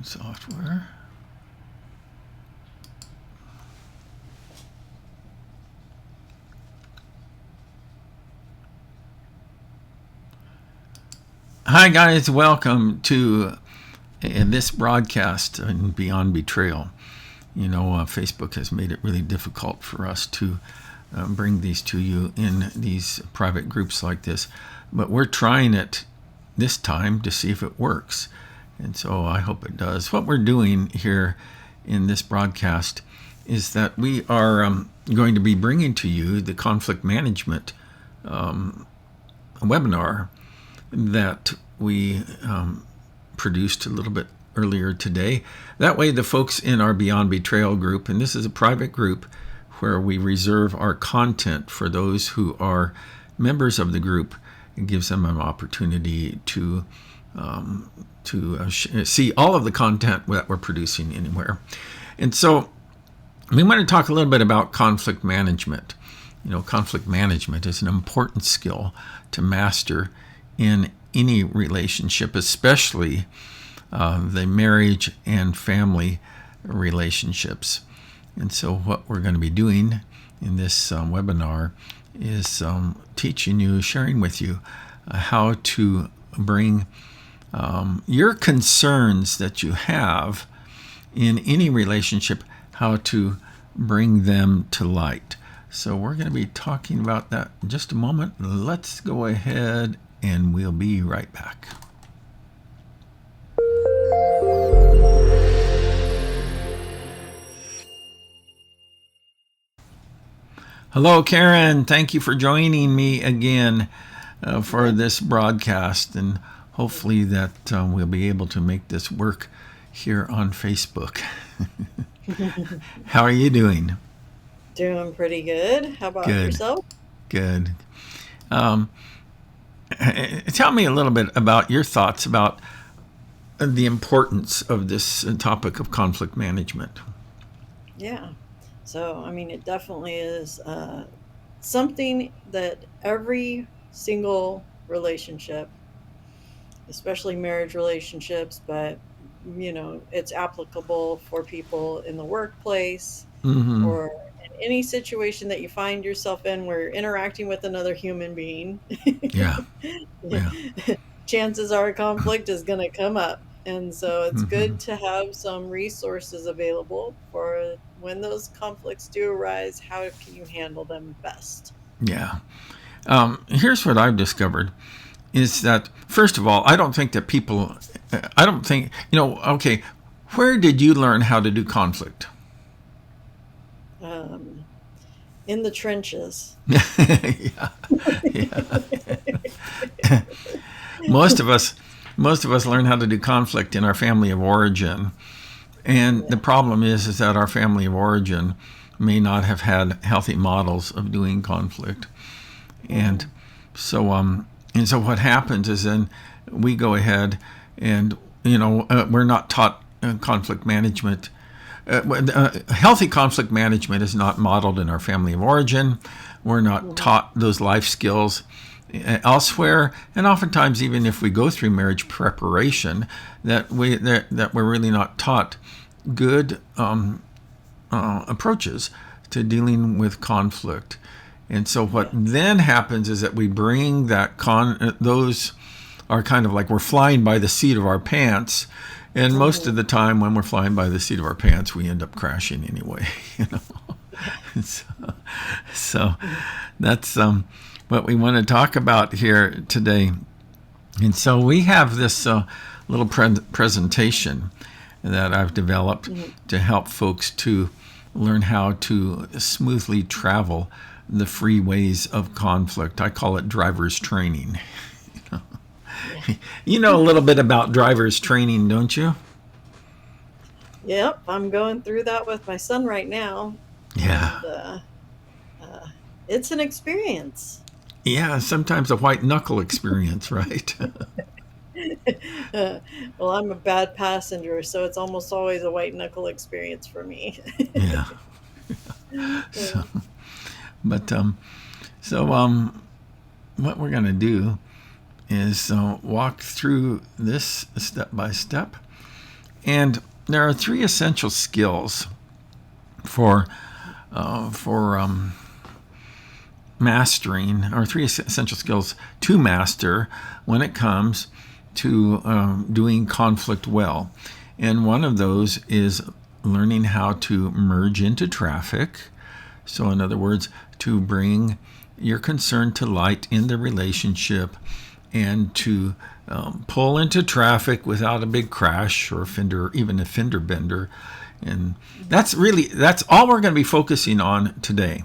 software. Hi guys, welcome to this broadcast in Beyond Betrayal. You know, Facebook has made it really difficult for us to bring these to you in these private groups like this, but we're trying it this time to see if it works, and so I hope it does. What we're doing here in this broadcast is that we are going to be bringing to you the conflict management webinar that we produced a little bit earlier today. That way the folks in our Beyond Betrayal group, and this is a private group where we reserve our content for those who are members of the group, and gives them an opportunity to see all of the content that we're producing anywhere. And so we want to talk a little bit about conflict management. You know, conflict management is an important skill to master in any relationship, especially the marriage and family relationships. And so what we're going to be doing in this webinar is teaching you, sharing with you how to bring your concerns that you have in any relationship, how to bring them to light. So we're going to be talking about that in just a moment. Let's go ahead and we'll be right back. Hello, Karen. Thank you for joining me again for this broadcast, and hopefully that we'll be able to make this work here on Facebook. How are you doing? Doing pretty good. How about yourself? Good. Tell me a little bit about your thoughts about the importance of this topic of conflict management. Yeah. So, I mean, it definitely is something that every single relationship, especially marriage relationships, but, you know, it's applicable for people in the workplace Mm-hmm. or in any situation that you find yourself in where you're interacting with another human being. Yeah. Yeah. Chances are conflict is going to come up. And so it's Mm-hmm. good to have some resources available for when those conflicts do arise. How can you handle them best? Yeah. Here's what I've discovered is that, first of all, I don't think, okay, where did you learn how to do conflict? Um, in the trenches. Yeah. Yeah. Most of us learn how to do conflict in our family of origin. And the problem is that our family of origin may not have had healthy models of doing conflict. And Mhm. so what happens is then we go ahead and, we're not taught conflict management. Healthy conflict management is not modeled in our family of origin. We're not taught those life skills elsewhere, and oftentimes, even if we go through marriage preparation, that we're really not taught good approaches to dealing with conflict. And so what then happens is that we bring those are kind of like we're flying by the seat of our pants. And most of the time when we're flying by the seat of our pants, we end up crashing anyway. So that's what we want to talk about here today. And so we have this little presentation that I've developed to help folks to learn how to smoothly travel the freeways of conflict. I call it driver's training. You know a little bit about driver's training, don't you? Yep, I'm going through that with my son right now. Yeah. And uh, it's an experience. Yeah, sometimes a white knuckle experience, right? Well, I'm a bad passenger, so it's almost always a white knuckle experience for me. Yeah. So, but what we're going to do is walk through this step by step, And there are three essential skills for mastering, or three essential skills to master when it comes to doing conflict well. And one of those is learning how to merge into traffic. So, in other words, to bring your concern to light in the relationship and to pull into traffic without a big crash or even a fender bender. And that's all we're going to be focusing on today.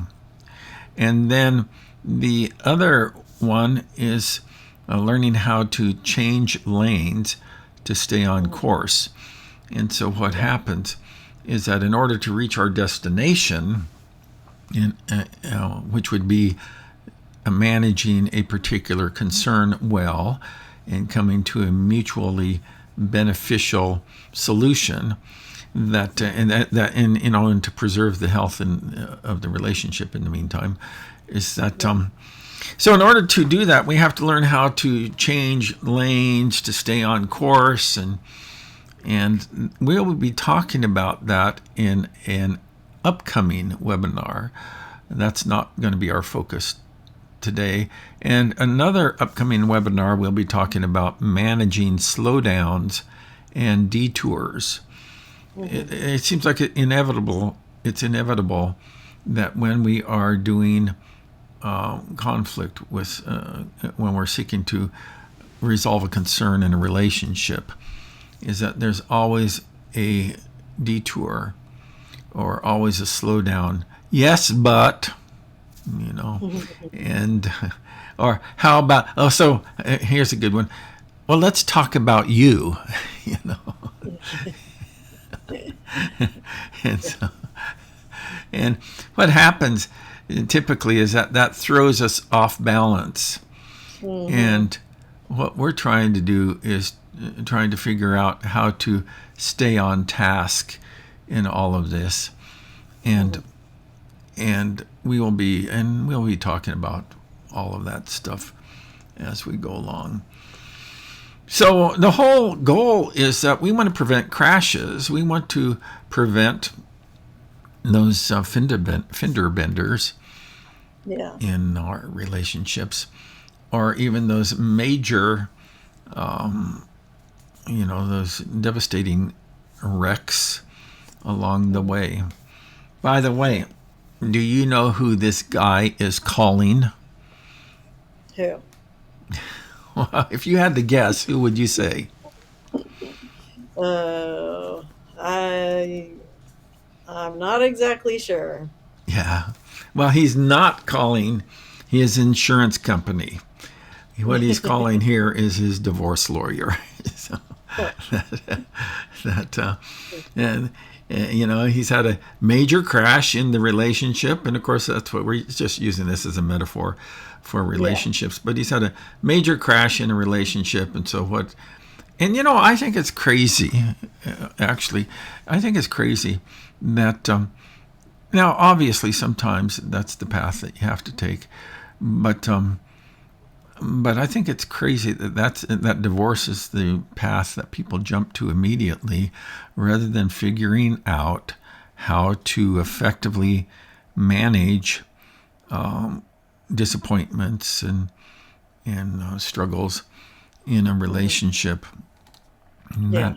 And then the other one is learning how to change lanes to stay on course. And so what happens is that in order to reach our destination, which would be managing a particular concern well and coming to a mutually beneficial solution, and to preserve the health of the relationship in the meantime, is that so in order to do that, we have to learn how to change lanes to stay on course, and we will be talking about that in an upcoming webinar. That's not going to be our focus today. And another upcoming webinar, we'll be talking about managing slowdowns and detours. It seems like it's inevitable that when we are doing conflict with, when we're seeking to resolve a concern in a relationship, is that there's always a detour or always a slowdown. Yes, but, and, or how about, here's a good one. Well, let's talk about you, and what happens typically is that throws us off balance. And what we're trying to do is trying to figure out how to stay on task in all of this. And we'll be talking about all of that stuff as we go along. So the whole goal is that we want to prevent crashes. We want to prevent those fender benders in our relationships, or even those major, those devastating wrecks along the way. By the way, do you know who this guy is calling? Who? Well, if you had to guess, who would you say? I'm not exactly sure. Yeah. Well, he's not calling his insurance company. What he's calling here is his divorce lawyer. So he's had a major crash in the relationship, and of course that's what we're just using this as a metaphor for relationships. But he's had a major crash in a relationship, and so what? And I think it's crazy. Actually, I think it's crazy that now obviously sometimes that's the path that you have to take, but I think it's crazy that divorce is the path that people jump to immediately, rather than figuring out how to effectively manage disappointments and struggles in a relationship. I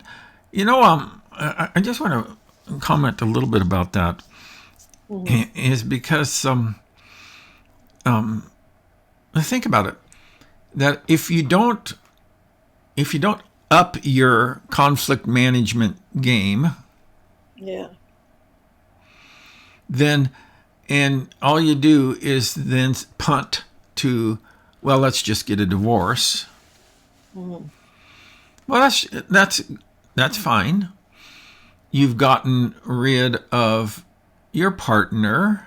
just want to comment a little bit about that. Is because think about it. That if you don't up your conflict management game, then and all you do is then punt to, well, let's just get a divorce. Well, that's fine. You've gotten rid of your partner,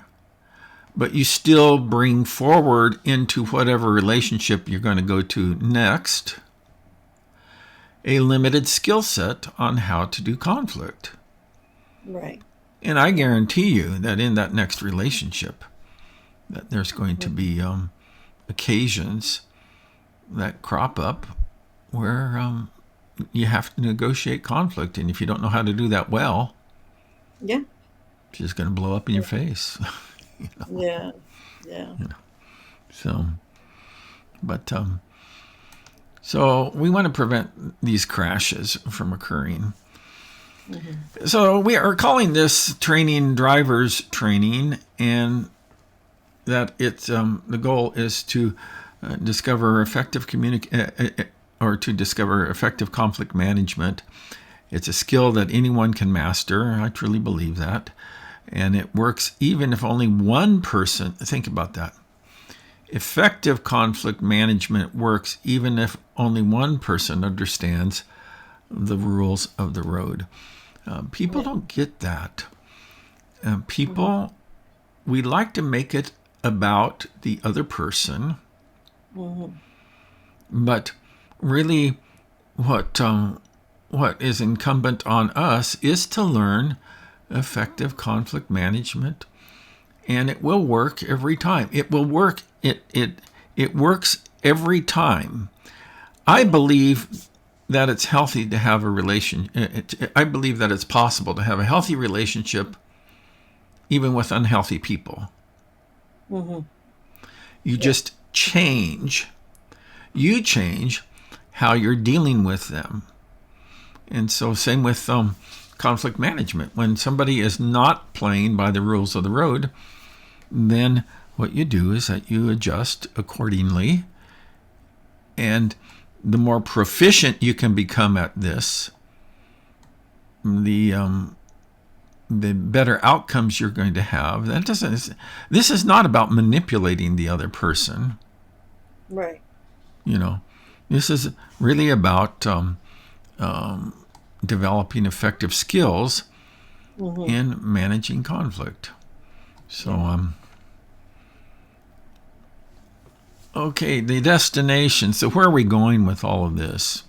but you still bring forward into whatever relationship you're going to go to next a limited skill set on how to do conflict. Right. And I guarantee you that in that next relationship, that there's going to be occasions that crop up where you have to negotiate conflict, and if you don't know how to do that well, Yeah. it's just going to blow up in your face. Yeah. Yeah. So, but so we want to prevent these crashes from occurring. Mm-hmm. So we are calling this training drivers training, and that it's the goal is to discover effective to discover effective conflict management. It's a skill that anyone can master. I truly believe that, and it works even if only one person. Think about that. Effective conflict management works even if only one person understands the rules of the road. People Yeah. don't get that. Mm-hmm. People, we like to make it about the other person, Mm-hmm. but really, what is incumbent on us is to learn effective conflict management, and it will work every time. It will work. It works every time. I Yeah. believe that it's healthy to have a relation. I believe that it's possible to have a healthy relationship even with unhealthy people. Mm-hmm. You Yeah. just change. You change how you're dealing with them. And so, same with conflict management. When somebody is not playing by the rules of the road, then what you do is that you adjust accordingly. And the more proficient you can become at this, the better outcomes you're going to have. That doesn't. This is not about manipulating the other person. Right. You know, this is really about developing effective skills Mm-hmm. in managing conflict. So, Yeah. okay, the destination. So, where are we going with all of this?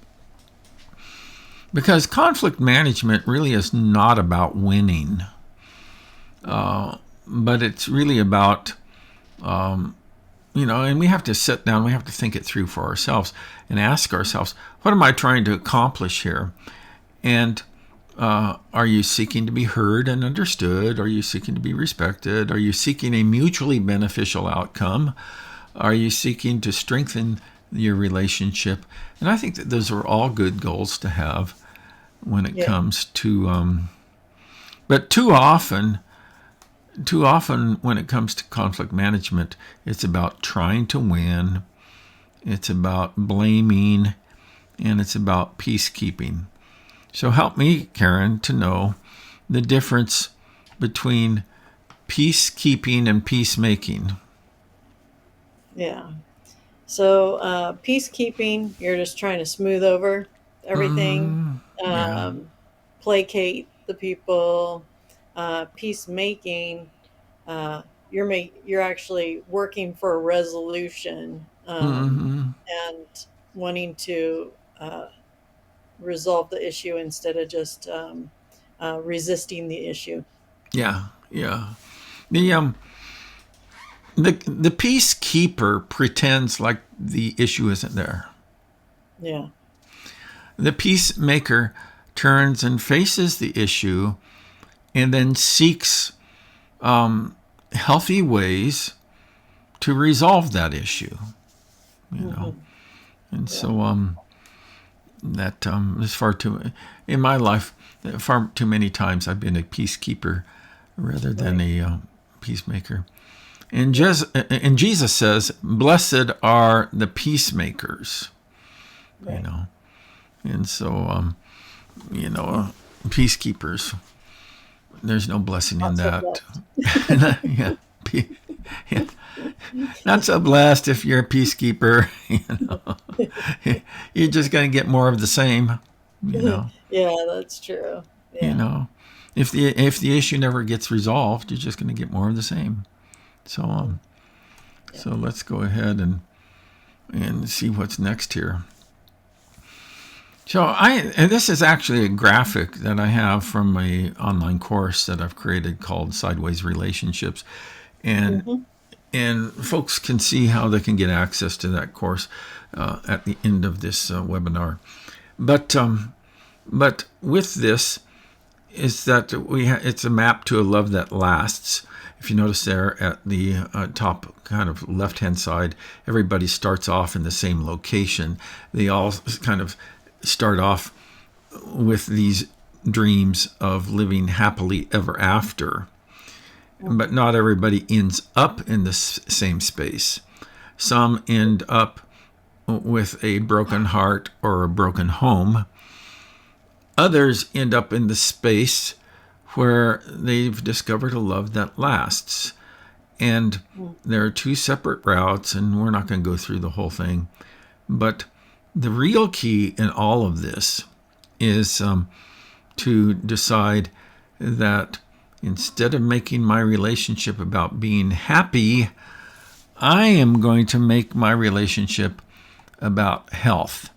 Because conflict management really is not about winning, but it's really about, and we have to sit down, we have to think it through for ourselves and ask ourselves, what am I trying to accomplish here? And are you seeking to be heard and understood? Are you seeking to be respected? Are you seeking a mutually beneficial outcome? Are you seeking to strengthen your relationship? And I think that those are all good goals to have when it Yeah. comes to, but too often when it comes to conflict management, it's about trying to win, it's about blaming, and it's about peacekeeping. So help me, Karen, to know the difference between peacekeeping and peacemaking. Yeah. So peacekeeping, you're just trying to smooth over everything, Yeah. um, placate the people. Peacemaking, you're actually working for a resolution, and wanting to resolve the issue instead of just resisting the issue. Yeah. Yeah. The um the peacekeeper pretends like the issue isn't there. Yeah. The peacemaker turns and faces the issue and then seeks healthy ways to resolve that issue. You know, Hmm. and Yeah. so that is far too in my life. Far too many times I've been a peacekeeper rather than Right. a peacemaker. And, Yeah. and Jesus says, "Blessed are the peacemakers." You Right. know, and so you know, peacekeepers. There's no blessing in Not so that. blessed. Yeah, yeah. Not so blessed if you're a peacekeeper. You're just going to get more of the same. You know, Yeah, that's true. you Yeah. know. If the issue never gets resolved, you're just going to get more of the same. So Hmm. Yeah. so let's go ahead and see what's next here. So and this is actually a graphic that I have from a online course that I've created called Sideways Relationships, and Hmm. and folks can see how they can get access to that course at the end of this webinar. But but with this is that it's a map to a love that lasts. If you notice there at the top kind of left-hand side, everybody starts off in the same location. They all kind of start off with these dreams of living happily ever after. But not everybody ends up in the same space. Some end up with a broken heart or a broken home. Others end up in the space where they've discovered a love that lasts. And there are two separate routes, and we're not going to go through the whole thing. But the real key in all of this is to decide that instead of making my relationship about being happy, I am going to make my relationship about health.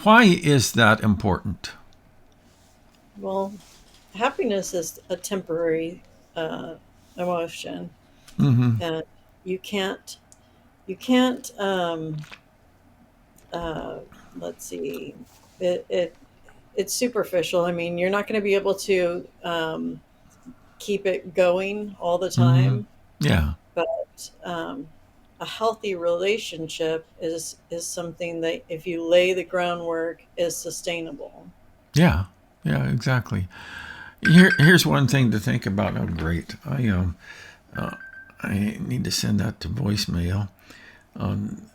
Why is that important? Well, happiness is a temporary emotion, Mm-hmm. and you can't let's see, it it's superficial. I mean, you're not going to be able to keep it going all the Mm-hmm. time, Yeah. but a healthy relationship is something that if you lay the groundwork is sustainable. Yeah. Yeah, exactly. Here's one thing to think about. Oh, great. I need to send that to voicemail.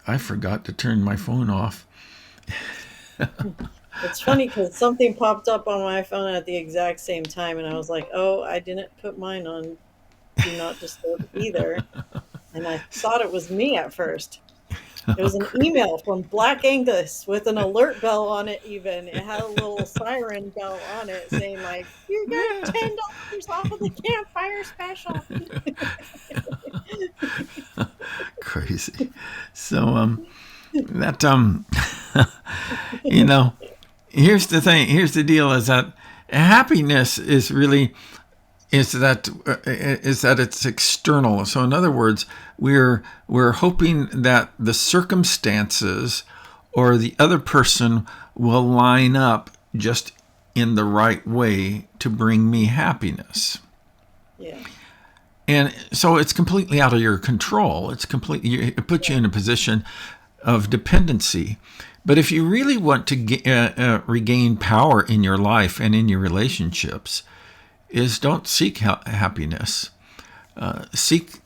I forgot to turn my phone off. It's funny because something popped up on my phone at the exact same time, and I was like, "Oh, I didn't put mine on do not disturb either," and I thought it was me at first. It Oh, was an great. email from Black Angus with an alert bell on it. Even it had a little siren bell on it saying like, "You got Yeah. $10 off of the campfire special." Crazy. So that you know, here's the thing. Here's the deal: is that happiness is that it's external. So in other words, we're hoping that the circumstances or the other person will line up just in the right way to bring me happiness. Yeah, And so it's completely out of your control. It puts you in a position of dependency. But if you really want to regain power in your life and in your relationships, is don't seek happiness. Seek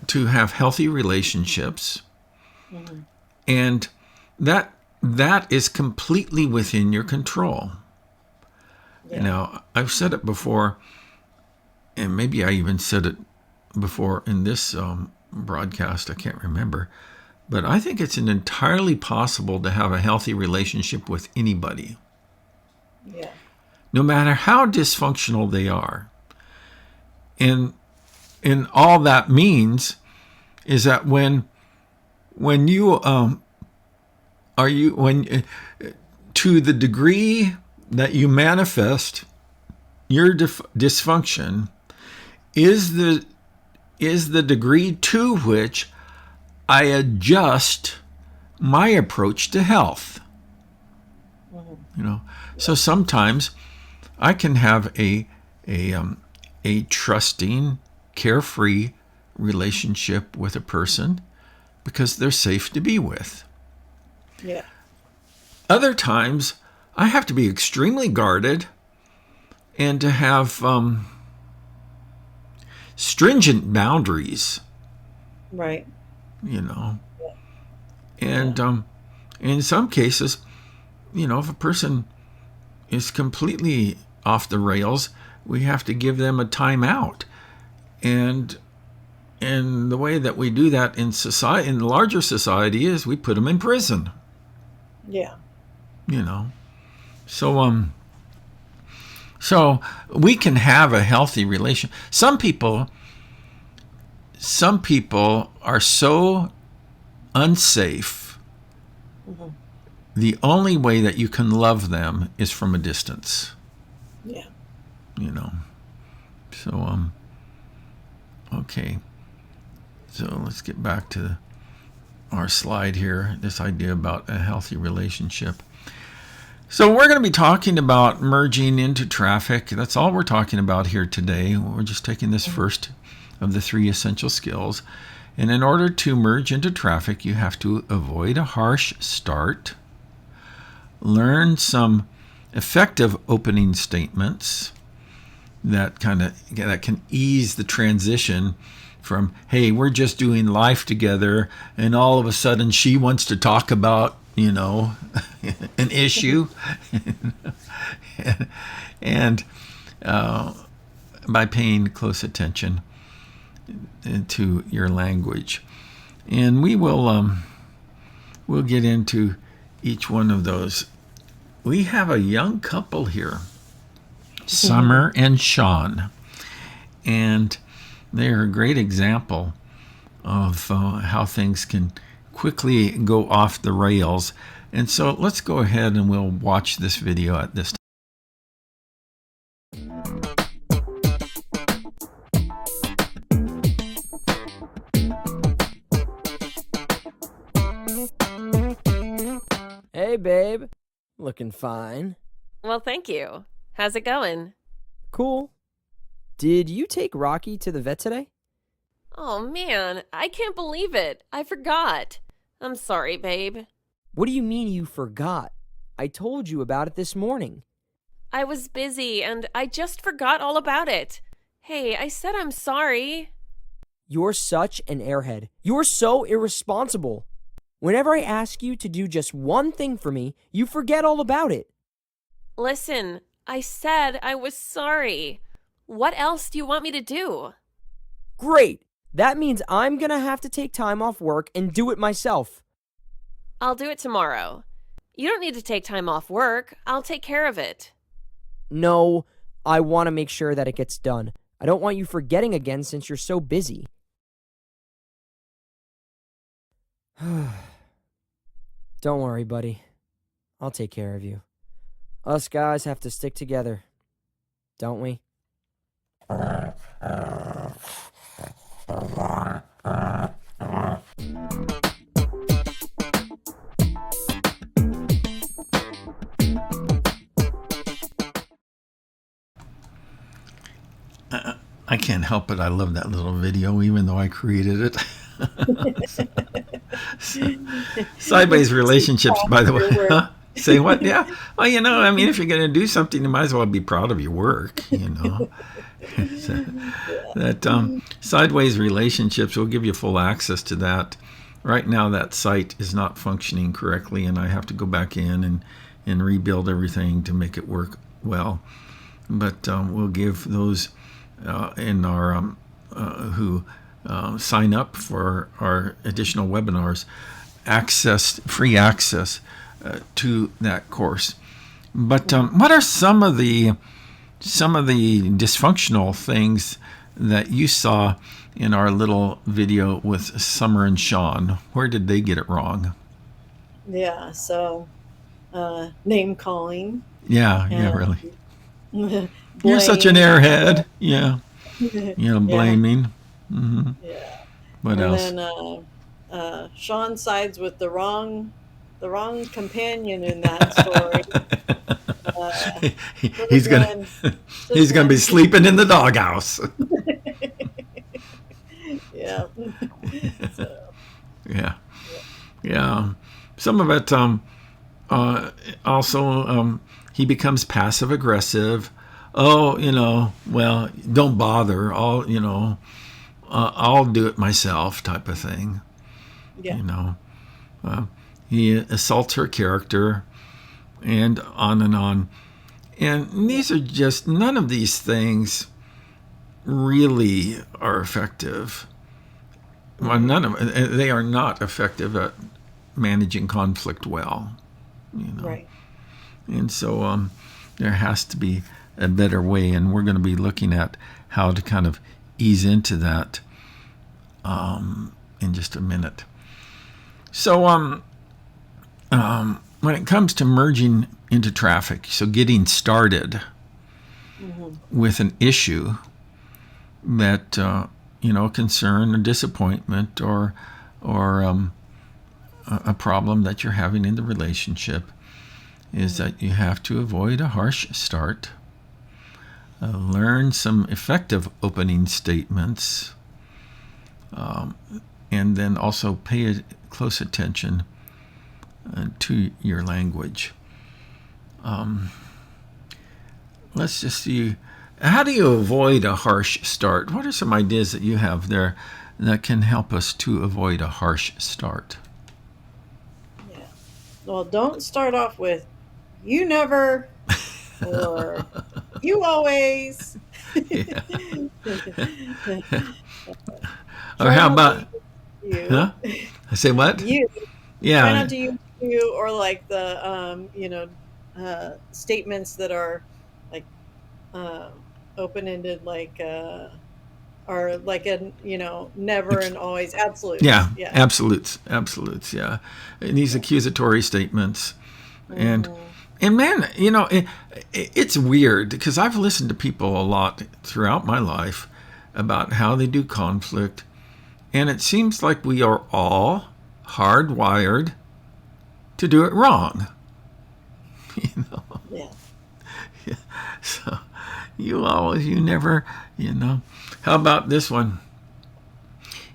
to have healthy relationships, hmm, and that is completely within your control. yeah, Now, I've said it before, and maybe I even said it before in this broadcast. I can't remember, but I think it's entirely possible to have a healthy relationship with anybody, yeah, no matter how dysfunctional they are. And all that means is that when you are you when to the degree that you manifest your dysfunction is the degree to which I adjust my approach to health. hmm, You know, yeah, so sometimes I can have a a trusting, carefree relationship with a person because they're safe to be with. yeah, Other times, I have to be extremely guarded and to have stringent boundaries. right, You know, yeah, and in some cases, if a person is completely off the rails, we have to give them a timeout. And the way that we do that in society, in the larger society, is we put them in prison. yeah, You know, so so we can have a healthy relation. Some people are so unsafe. hmm, The only way that you can love them is from a distance. yeah, You know. So okay. So let's get back to our slide here. This idea about a healthy relationship. So we're going to be talking about merging into traffic. That's all we're talking about here today. We're just taking this first of the 3 essential skills. And in order to merge into traffic, you have to avoid a harsh start, learn some effective opening statements that can ease the transition from, hey, we're just doing life together, and all of a sudden she wants to talk about, an issue. and by paying close attention to your language. And we'll get into each one of those. We have a young couple here, Summer and Sean, and they're a great example of how things can quickly go off the rails. And so let's go ahead and we'll watch this video at this time. Hey, babe. Looking fine. Well, thank you. How's it going? Cool. Did you take Rocky to the vet today? Oh, man, I can't believe it. I forgot. I'm sorry, babe. What do you mean you forgot? I told you about it this morning. I was busy and I just forgot all about it. Hey, I said I'm sorry. You're such an airhead. You're so irresponsible. Whenever I ask you to do just one thing for me, you forget all about it. Listen, I said I was sorry. What else do you want me to do? Great. That means I'm gonna have to take time off work and do it myself. I'll do it tomorrow. You don't need to take time off work. I'll take care of it. No, I want to make sure that it gets done. I don't want you forgetting again since you're so busy. Don't worry, buddy. I'll take care of you. Us guys have to stick together, don't we? I can't help it. I love that little video, even though I created it. Sideways relationships, by the way. Huh? Say what? Yeah. Well, if you're going to do something, you might as well be proud of your work, So, that sideways relationships will give you full access to that. Right now, that site is not functioning correctly, and I have to go back in and rebuild everything to make it work well. But we'll give those in our who sign up for our additional webinars free access to that course. But what are some of the dysfunctional things that you saw in our little video with Summer and Sean? Where did they get it wrong? Yeah, so name calling. Yeah, really. You're such an airhead. Yeah. Blaming. Mm-hmm. Yeah. What else? And then Sean sides with the wrong companion in that story. He's gonna be sleeping in the doghouse. Yeah. Yeah. Some of it also he becomes passive aggressive. Oh, well, don't bother. I'll do it myself type of thing. Yeah. He assaults her character and on and on. And these are just, none of these things really are effective. Well, they are not effective at managing conflict well. Right. And so there has to be a better way, and we're going to be looking at how to kind of ease into that in just a minute. So when it comes to merging into traffic, so getting started with an issue that concern or disappointment or a problem that you're having in the relationship, is that you have to avoid a harsh start, learn some effective opening statements, and then also pay close attention to your language. Let's just see. How do you avoid a harsh start? What are some ideas that you have there that can help us to avoid a harsh start? Yeah. Well, don't start off with "you never" or "you always." Yeah. Or Try how not to about, use you. huh? I say what? You. Try Yeah. not to use you, or like the statements that are like uh, open-ended, like or like a never and always absolutes. Yeah, Yeah. absolutes, yeah. And these accusatory statements, and Hmm. and man, it's weird because I've listened to people a lot throughout my life about how they do conflict, and it seems like we are all hardwired to do it wrong. You know, Yeah. so you never, How about this one?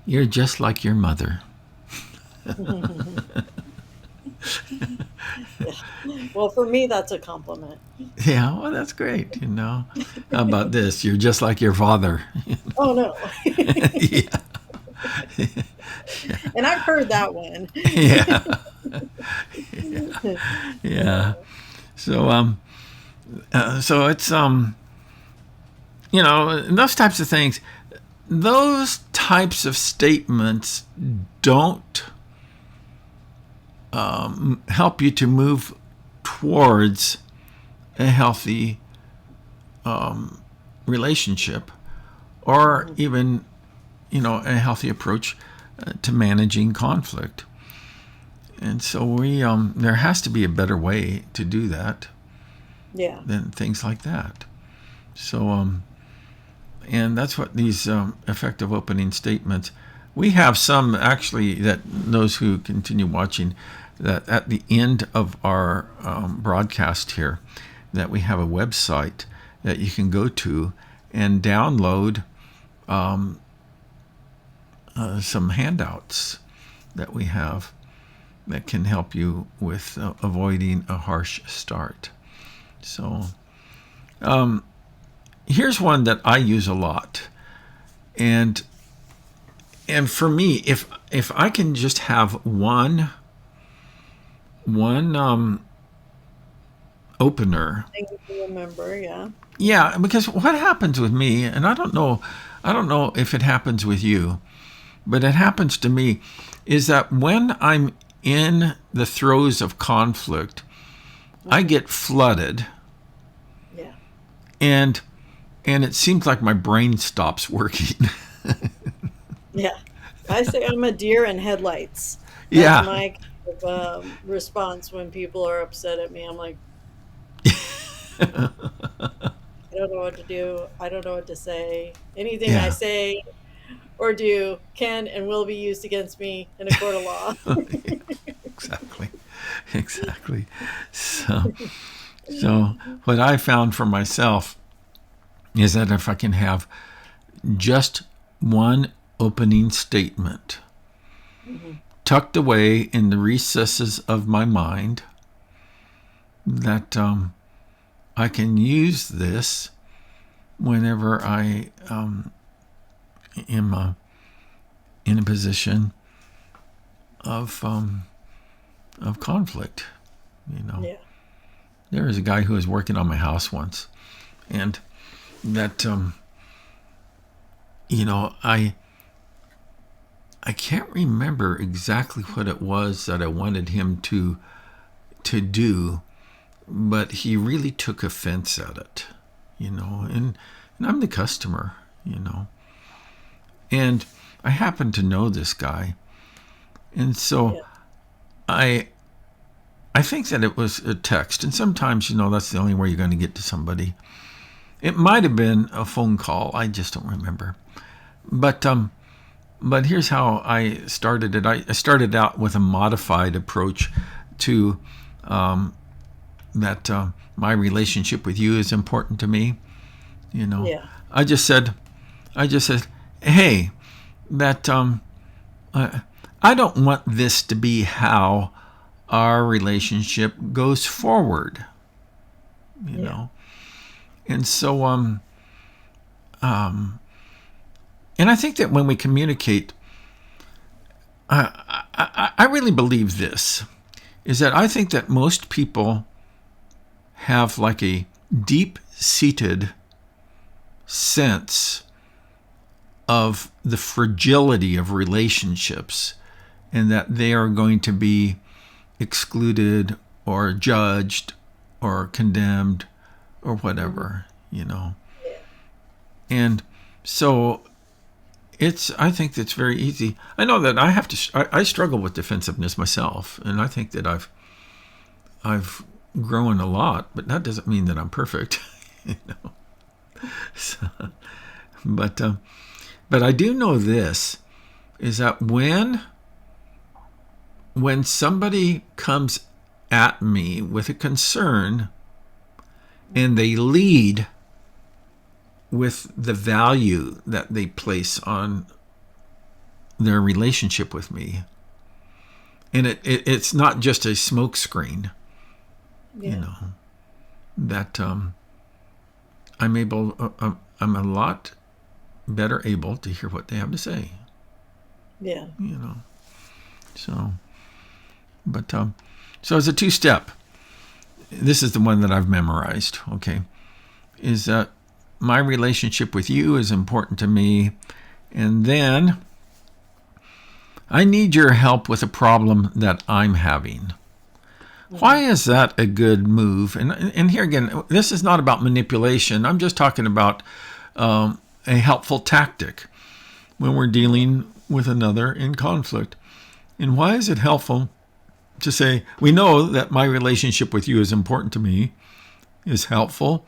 You're just like your mother. Well, for me, that's a compliment. Yeah, well, that's great. How about this? You're just like your father. Oh no. Yeah, And I've heard that one. yeah, yeah. So, so it's those types of things. Those types of statements don't help you to move towards a healthy relationship, or even a healthy approach to managing conflict. And so there has to be a better way to do that Yeah. than things like that. So and that's what these effective opening statements. We have some actually, that those who continue watching, that at the end of our broadcast here, that we have a website that you can go to and download some handouts that we have that can help you with avoiding a harsh start. So here's one that I use a lot, and for me, if I can just have one opener. Thing to remember. Yeah. Yeah, because what happens with me, and I don't know if it happens with you, but it happens to me, is that when I'm in the throes of conflict, I get flooded, Yeah. and it seems like my brain stops working. Yeah. I say I'm a deer in headlights. That's Yeah. my kind of, response when people are upset at me. I'm like, I don't know what to do. I don't know what to say. Anything I Yeah. say or do can and will be used against me in a court of law. Exactly. So what I found for myself is that if I can have just one opening statement tucked away in the recesses of my mind, that I can use this whenever I am in a position of conflict. Yeah. There was a guy who was working on my house once, and that I can't remember exactly what it was that I wanted him to do, but he really took offense at it, and I'm the customer, and I happen to know this guy, and so Yeah. I think that it was a text, and sometimes that's the only way you're going to get to somebody. It might have been a phone call, I just don't remember, but here's how I started it. I started out with a modified approach to my relationship with you is important to me. Yeah. I just said, hey, that I don't want this to be how our relationship goes forward. You know, and so and I think that when we communicate, I really believe this, is that I think that most people have like a deep-seated sense of the fragility of relationships, and that they are going to be excluded or judged or condemned or whatever, And so I think that's very easy. I know that I struggle with defensiveness myself, and I think that I've grown a lot, but that doesn't mean that I'm perfect, So, but I do know this, is that when somebody comes at me with a concern and they lead with the value that they place on their relationship with me, and it's not just a smokescreen, that I'm a lot better able to hear what they have to say. Yeah. So, but so as a 2-step, this is the one that I've memorized. Okay, is that my relationship with you is important to me, and then I need your help with a problem that I'm having. Why is that a good move? And here again, this is not about manipulation. I'm just talking about a helpful tactic when we're dealing with another in conflict. And why is it helpful to say, we know that my relationship with you is important to me, is helpful,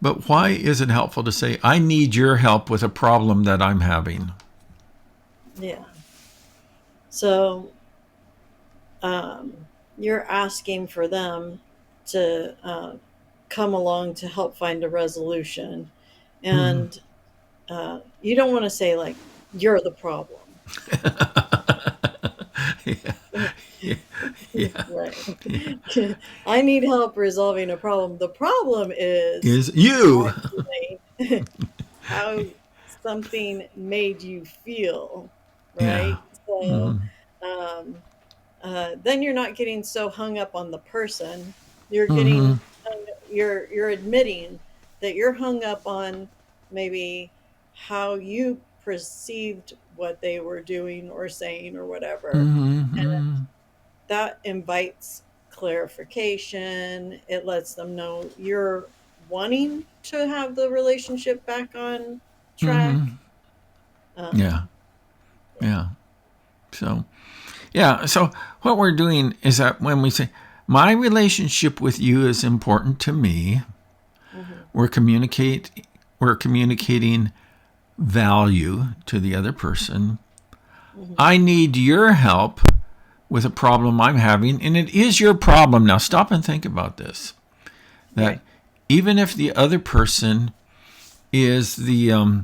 but why is it helpful to say, I need your help with a problem that I'm having? Yeah. So you're asking for them to come along to help find a resolution. And you don't want to say, like, you're the problem. Yeah. Right. I need help resolving a problem. The problem Is you. how something made you feel, Yeah. right? So then you're not getting so hung up on the person. You're getting you're admitting that you're hung up on maybe how you perceived what they were doing or saying or whatever. And that invites clarification. It lets them know you're wanting to have the relationship back on track. Yeah. So what we're doing is that when we say, my relationship with you is important to me, we're communicating value to the other person. I need your help with a problem I'm having, and it is your problem. Now stop and think about this. That even if the other person is to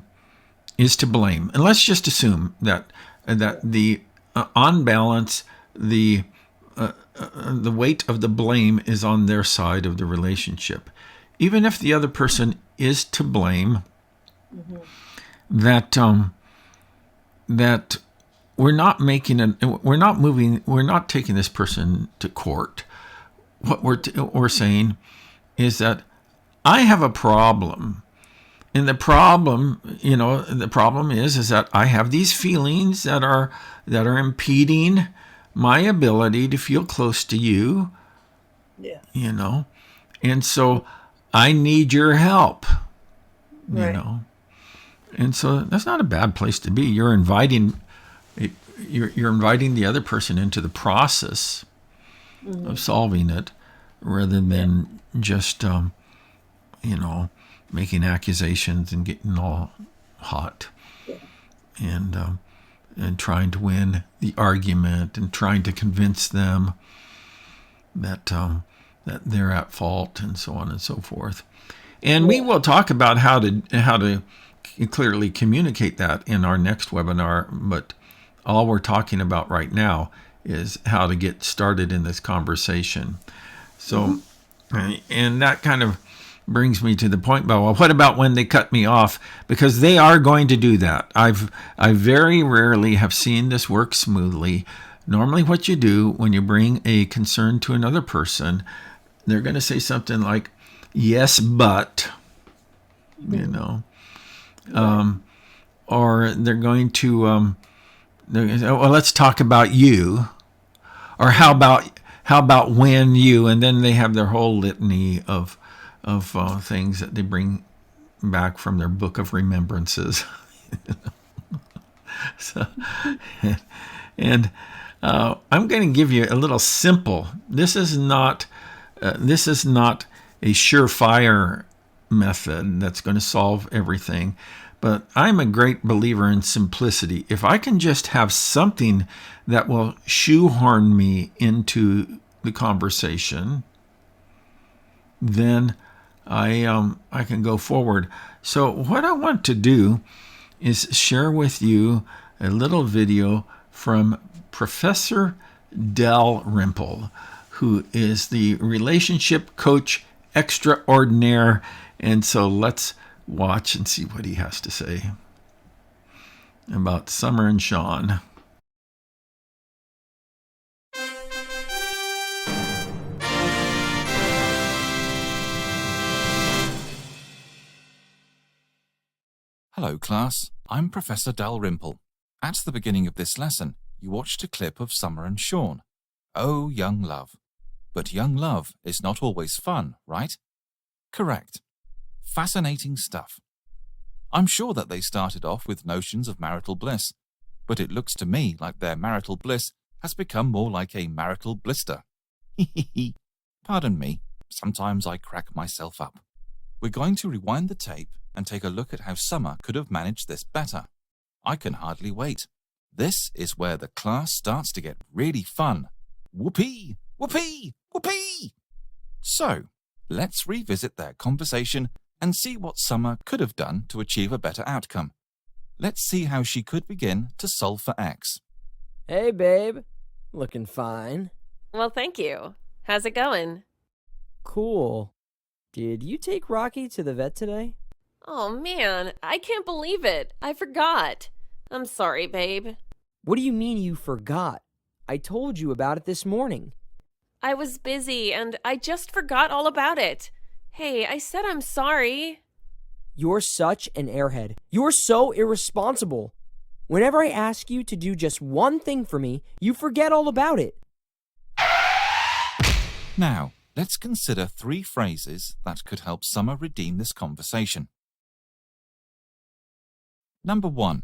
blame, and let's just assume that the on balance, the weight of the blame is on their side of the relationship. Even if the other person is to blame, that we're not taking this person to court. What we're saying is that I have a problem. And the problem is that I have these feelings that are impeding my ability to feel close to you. Yeah. And so I need your help. Right. And so that's not a bad place to be. You're inviting the other person into the process of solving it, rather than just making accusations and getting all hot, and trying to win the argument and trying to convince them that that they're at fault, and so on and so forth. And we will talk about how to clearly communicate that in our next webinar, but all we're talking about right now is how to get started in this conversation. So, and that kind of brings me to the point about, well, what about when they cut me off? Because they are going to do that. I very rarely have seen this work smoothly. Normally what you do when you bring a concern to another person, they're going to say something like, yes, but, or they're going to, well, let's talk about you, or how about when you, and then they have their whole litany of things that they bring back from their book of remembrances. So, and I'm going to give you a little simple. This is not a surefire method that's going to solve everything. But I'm a great believer in simplicity. If I can just have something that will shoehorn me into the conversation, then I can go forward. So what I want to do is share with you a little video from Professor Dalrymple, who is the relationship coach extraordinaire. And so let's watch and see what he has to say about Summer and Sean. Hello class, I'm Professor Dalrymple. At the beginning of this lesson, you watched a clip of Summer and Sean. Oh, young love. But young love is not always fun, right? Correct. Fascinating stuff. I'm sure that they started off with notions of marital bliss, but it looks to me like their marital bliss has become more like a marital blister. Pardon me, sometimes I crack myself up. We're going to rewind the tape and take a look at how Summer could have managed this better. I can hardly wait. This is where the class starts to get really fun. Whoopee! Whoopee! Whoopee! So, let's revisit their conversation and see what Summer could have done to achieve a better outcome. Let's see how she could begin to solve for X. Hey, babe. Looking fine. Well, thank you. How's it going? Cool. Did you take Rocky to the vet today? Oh, man, I can't believe it. I forgot. I'm sorry, babe. What do you mean you forgot? I told you about it this morning. I was busy and I just forgot all about it. Hey, I said I'm sorry. You're such an airhead. You're so irresponsible. Whenever I ask you to do just one thing for me, you forget all about it. Now, let's consider 3 phrases that could help Summer redeem this conversation. Number 1.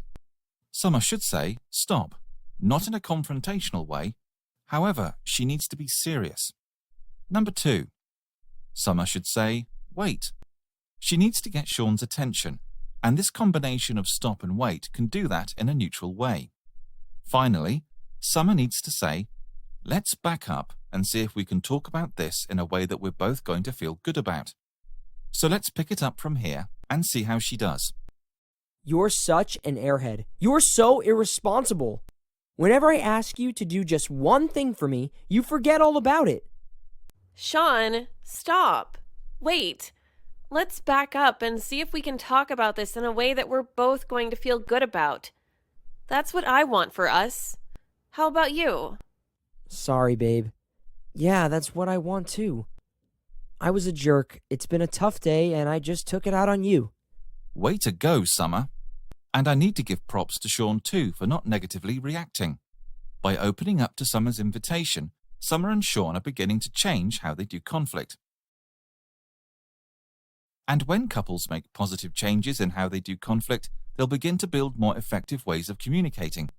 Summer should say, stop, not in a confrontational way. However, she needs to be serious. Number 2. Summer should say, wait. She needs to get Sean's attention, and this combination of stop and wait can do that in a neutral way. Finally, Summer needs to say, let's back up and see if we can talk about this in a way that we're both going to feel good about. So let's pick it up from here and see how she does. You're such an airhead. You're so irresponsible. Whenever I ask you to do just one thing for me, you forget all about it. Sean, stop. Wait. Let's back up and see if we can talk about this in a way that we're both going to feel good about. That's what I want for us. How about you? Sorry, babe. Yeah, that's what I want too. I was a jerk. It's been a tough day and I just took it out on you. Way to go, Summer. And I need to give props to Sean too for not negatively reacting. By opening up to Summer's invitation, Summer and Sean are beginning to change how they do conflict. And when couples make positive changes in how they do conflict, they'll begin to build more effective ways of communicating.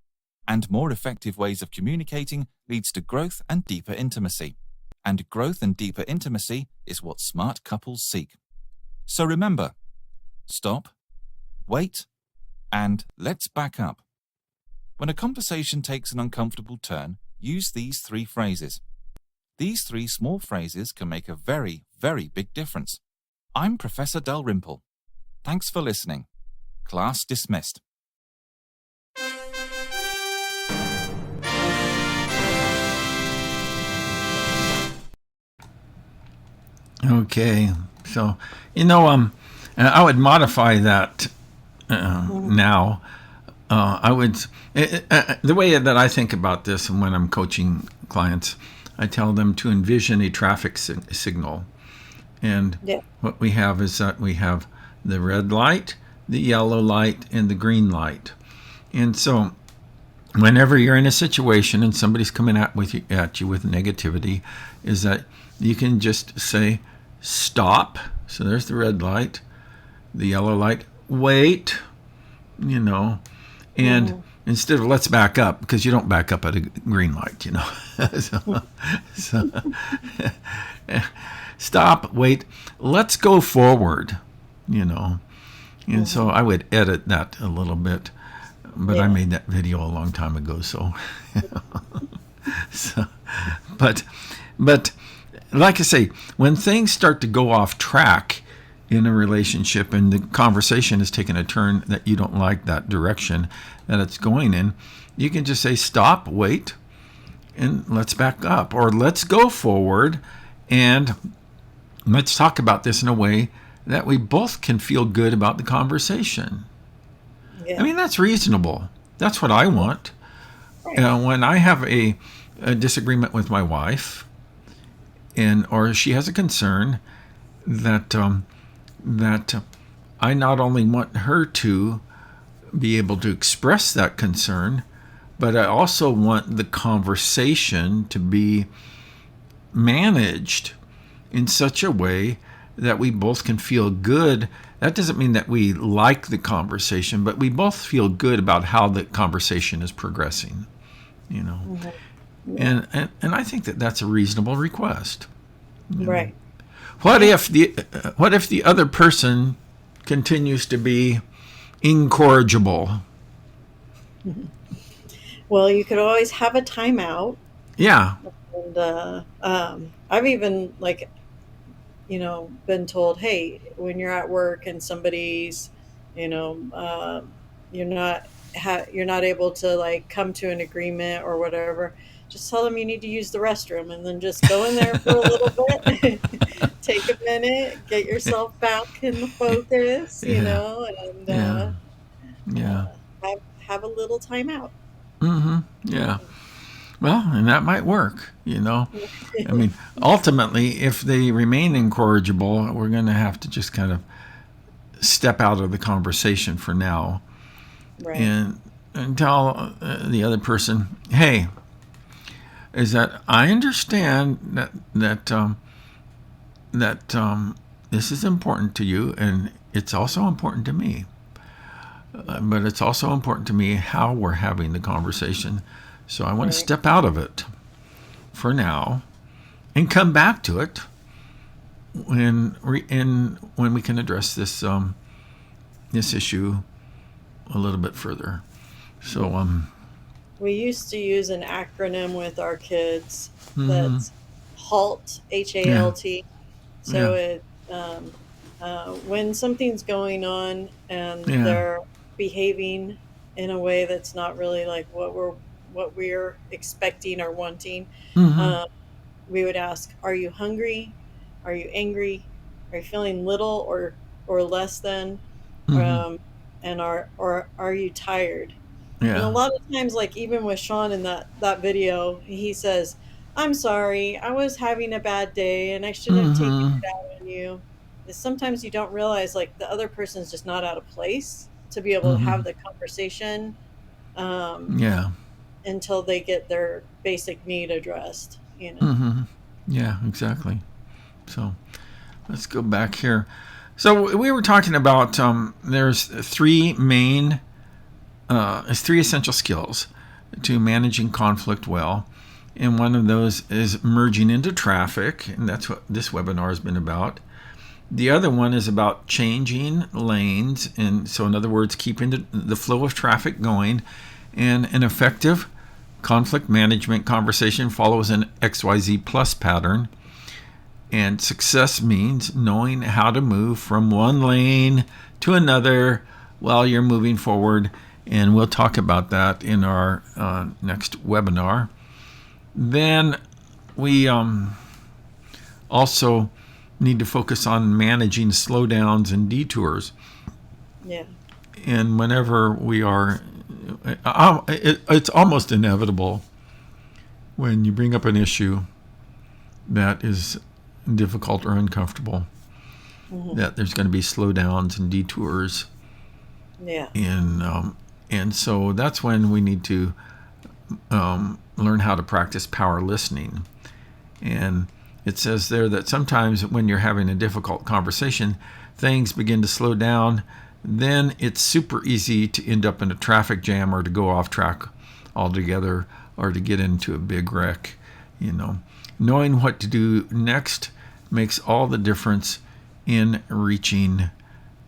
And more effective ways of communicating leads to growth and deeper intimacy. And growth and deeper intimacy is what smart couples seek. So remember, stop, wait, and let's back up. When a conversation takes an uncomfortable turn, use these 3 phrases. These 3 small phrases can make a very, very big difference. I'm Professor Dalrymple. Thanks for listening. Class dismissed. Okay, so I would modify that now. I would the way that I think about this, and when I'm coaching clients, I tell them to envision a traffic signal, and what we have is that we have the red light, the yellow light, and the green light, and so whenever you're in a situation and somebody's coming at you with negativity, is that you can just say stop. So there's the red light, the yellow light, wait, and instead of let's back up, because you don't back up at a green light, so stop, wait, let's go forward, and so I would edit that a little bit, but I made that video a long time ago, so but like I say, when things start to go off track in a relationship and the conversation has taken a turn that you don't like that direction that it's going in, you can just say stop, wait, and let's back up, or let's go forward and let's talk about this in a way that we both can feel good about the conversation. I mean, that's reasonable. That's what I want. When I have a disagreement with my wife, or she has a concern that I not only want her to be able to express that concern, but I also want the conversation to be managed in such a way that we both can feel good. That doesn't mean that we like the conversation, but we both feel good about how the conversation is progressing, And I think that that's a reasonable request. Right. What if the other person continues to be incorrigible? Well, you could always have a timeout. Yeah. And I've even been told, hey, when you're at work and somebody's, you're not able to come to an agreement or whatever, just tell them you need to use the restroom, and then just go in there for a little bit, take a minute, get yourself back in the focus, and have a little timeout. Yeah. Well, and that might work, I mean, ultimately, if they remain incorrigible, we're going to have to just kind of step out of the conversation for now, Right. and tell the other person, hey, is that I understand that this is important to you, and it's also important to me. But it's also important to me how we're having the conversation. So I want to step out of it for now and come back to it when we can address this issue a little bit further. So we used to use an acronym with our kids that's HALT, HALT. So it when something's going on and they're behaving in a way that's not really like what we're expecting or wanting, we would ask, are you hungry? Are you angry? Are you feeling little or less than? And are you tired? And a lot of times, even with Sean in that video, he says, I'm sorry, I was having a bad day and I shouldn't have taken it out on you. Sometimes you don't realize the other person's just not out of place to be able to have the conversation until they get their basic need addressed. Yeah, exactly. So let's go back here. So we were talking about there's three essential skills to managing conflict well. And one of those is merging into traffic, and that's what this webinar has been about. The other one is about changing lanes, and so in other words, keeping the flow of traffic going, and an effective conflict management conversation follows an XYZ plus pattern. And success means knowing how to move from one lane to another while you're moving forward. And we'll talk about that in our next webinar. Then we also need to focus on managing slowdowns and detours. Yeah. And whenever we are, it's almost inevitable when you bring up an issue that is difficult or uncomfortable, that there's going to be slowdowns and detours. Yeah. And so that's when we need to learn how to practice power listening. And it says there that sometimes when you're having a difficult conversation, things begin to slow down. Then it's super easy to end up in a traffic jam or to go off track altogether or to get into a big wreck. Knowing what to do next makes all the difference in reaching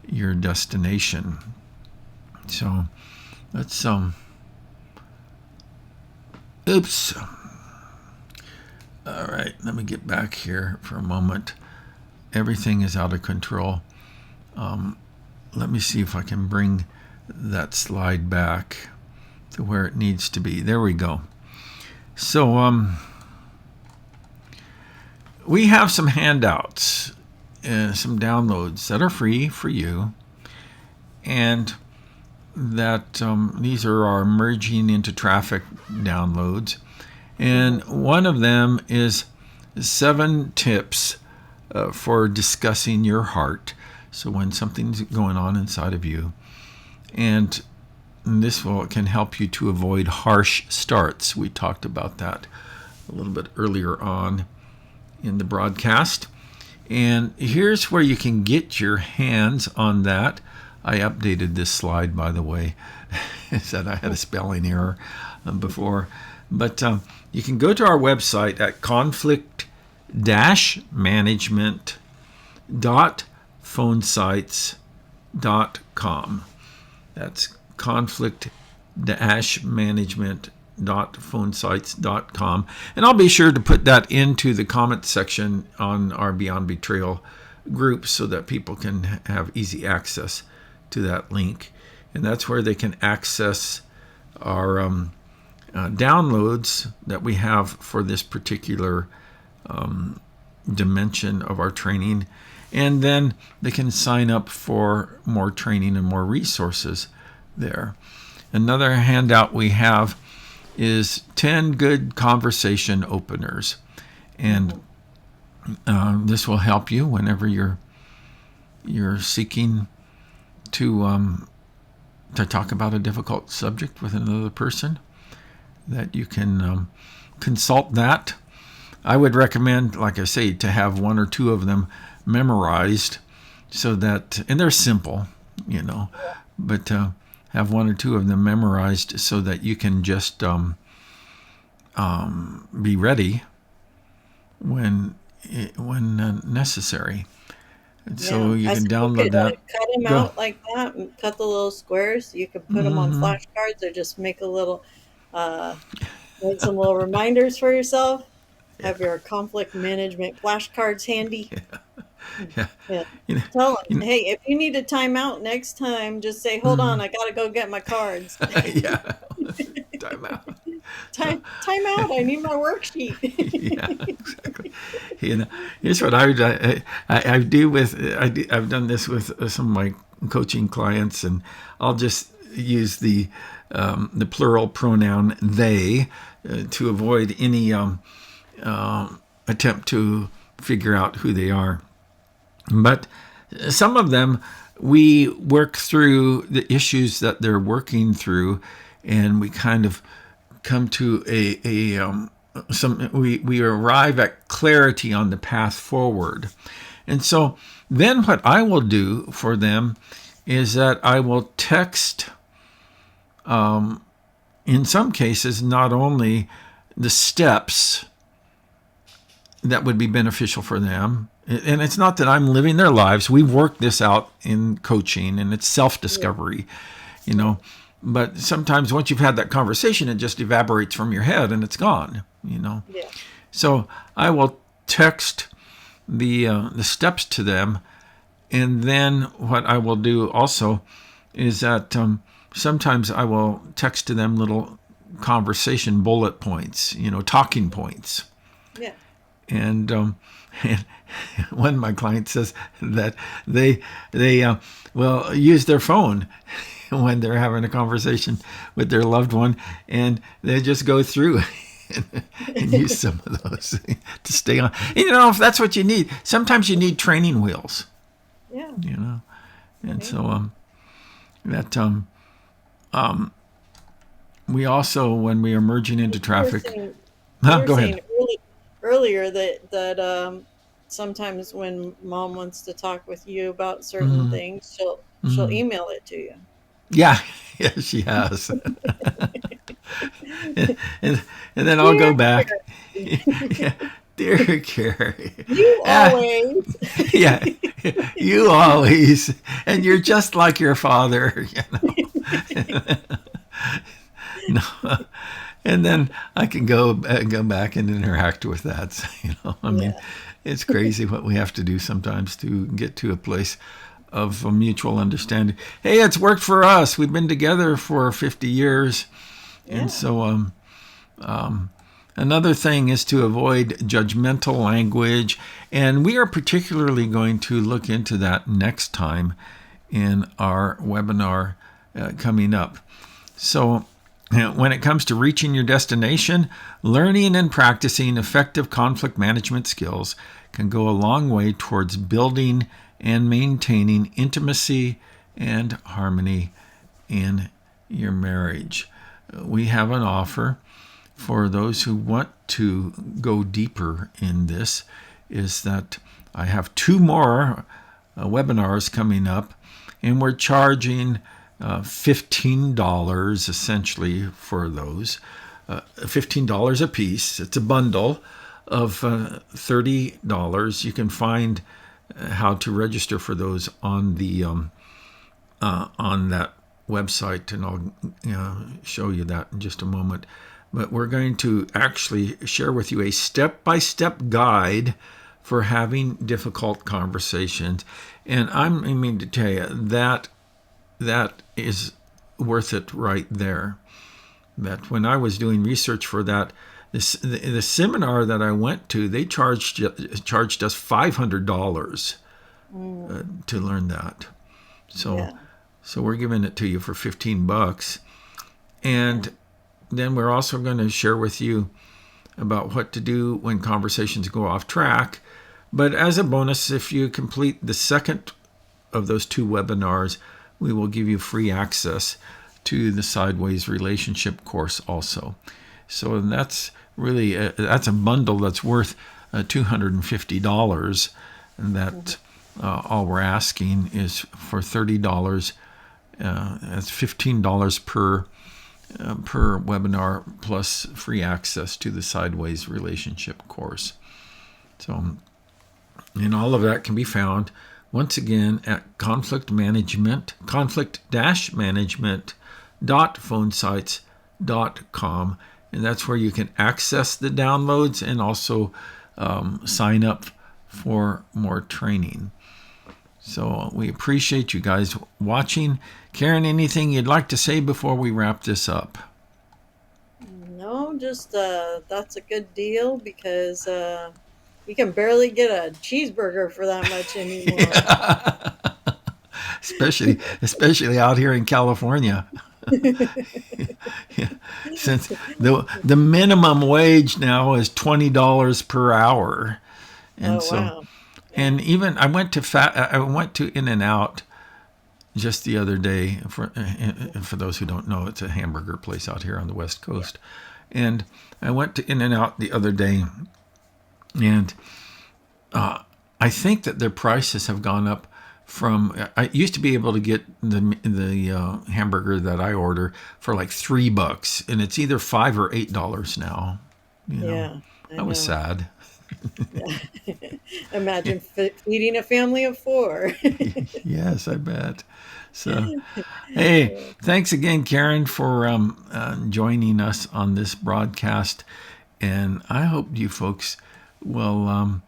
your destination. So let's oops. All right, let me get back here for a moment. Everything is out of control. Let me see if I can bring that slide back to where it needs to be. There we go. So we have some handouts and some downloads that are free for you, and that these are our merging into traffic downloads. And one of them is 7 tips for discussing your heart. So when something's going on inside of you, and this can help you to avoid harsh starts. We talked about that a little bit earlier on in the broadcast. And here's where you can get your hands on that. I updated this slide, by the way. It said I had a spelling error before. But you can go to our website at conflict-management.phonesites.com. That's conflict-management.phonesites.com. And I'll be sure to put that into the comment section on our Beyond Betrayal group so that people can have easy access to that link. And that's where they can access our downloads that we have for this particular dimension of our training. And then they can sign up for more training and more resources there. Another handout we have is 10 good conversation openers. And this will help you whenever you're seeking to talk about a difficult subject with another person, that you can consult that. I would recommend, like I say, to have 1 or 2 of them memorized, so that, and they're simple, but have 1 or 2 of them memorized so that you can just be ready when necessary. And so you can download that. Cut them out like that, and cut the little squares. You can put them on flashcards, or just make a little, make some little reminders for yourself. Have your conflict management flashcards handy. Yeah. Tell them, hey, if you need a timeout next time, just say, hold on, I got to go get my cards. Yeah. Time out. Time out. I need my worksheet. Yeah, exactly. Here's what I do I've done this with some of my coaching clients, and I'll just use the plural pronoun they to avoid any attempt to figure out who they are. But some of them, we work through the issues that they're working through, and we kind of come to we arrive at clarity on the path forward. And so then what I will do for them is that I will text, in some cases, not only the steps that would be beneficial for them. And it's not that I'm living their lives. We've worked this out in coaching, and it's self-discovery, But sometimes once you've had that conversation, it just evaporates from your head and it's gone, you know. Yeah. So I will text the steps to them, and then what I will do also is that sometimes I will text to them little conversation bullet points, you know, talking points. Yeah. And one of my clients says that they will use their phone when they're having a conversation with their loved one, and they just go through and use some of those to stay on. And, you know, if that's what you need, sometimes you need training wheels. Yeah. You know, and Okay. so we also, when we are merging into traffic, You huh, were go ahead. saying earlier that sometimes when mom wants to talk with you about certain things, she'll email it to you. Yeah, yeah, she has. and, and then I'll go Dear back. Carrie, Yeah, dear Carrie. you Ah, always. yeah, you always, and you're just like your father, you know. No, and then I can go back and interact with that. So, you know, I mean, Yeah. it's crazy what we have to do sometimes to get to a place of a mutual understanding. Hey, it's worked for us. We've been together for 50 years, and Yeah. so another thing is to avoid judgmental language, and we are particularly going to look into that next time in our webinar coming up. So, when it comes to reaching your destination, learning and practicing effective conflict management skills can go a long way towards building and maintaining intimacy and harmony in your marriage. We have an offer for those who want to go deeper in this, is that I have 2 more webinars coming up, and we're charging $15 essentially for those. $15 a piece. It's a bundle of $30. You can find how to register for those on the on that website, and I'll show you that in just a moment. But we're going to actually share with you a step-by-step guide for having difficult conversations. And I mean to tell you that is worth it right there. That when I was doing research for that, the seminar that I went to, they charged us $500 to learn that. So Yeah. so we're giving it to you for $15, and then we're also going to share with you about what to do when conversations go off track. But as a bonus, if you complete the second of those 2 webinars, we will give you free access to the Sideways Relationship course also. So that's really that's a bundle that's worth $250, and that all we're asking is for $30. That's $15 per webinar, plus free access to the Sideways Relationship course. So, and all of that can be found once again at conflict-management.phonesites.com, and that's where you can access the downloads and also sign up for more training. So we appreciate you guys watching. Karen, anything you'd like to say before we wrap this up? No, just that's a good deal because you can barely get a cheeseburger for that much anymore. especially out here in California. Since the minimum wage now is $20 per hour, and Oh so wow. and even I went to In-N-Out just the other day. For those who don't know, it's a hamburger place out here on the West Coast, and I went to In-N-Out the other day, and I think that their prices have gone up. From I used to be able to get the hamburger that I order for like $3, and it's either $5 or $8 now. You know, Yeah, I that was know. sad. Imagine feeding a family of 4. Yes, I bet. So, hey, thanks again, Karen, for joining us on this broadcast. And I hope you folks will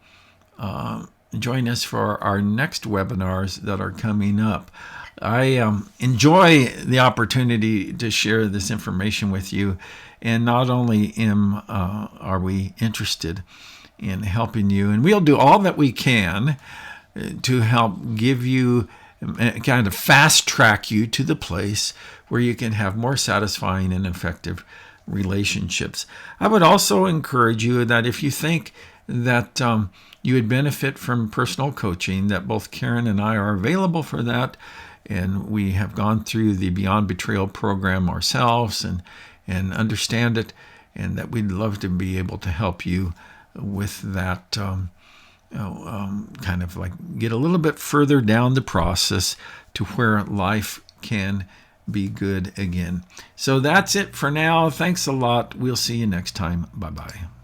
join us for our next webinars that are coming up. I enjoy the opportunity to share this information with you. And not only are we interested in helping you, and we'll do all that we can to help give you, kind of fast track you to the place where you can have more satisfying and effective relationships. I would also encourage you that if you think that you would benefit from personal coaching, that both Karen and I are available for that. And we have gone through the Beyond Betrayal program ourselves and understand it, and that we'd love to be able to help you with that, kind of like get a little bit further down the process to where life can be good again. So that's it for now. Thanks a lot. We'll see you next time. Bye-bye.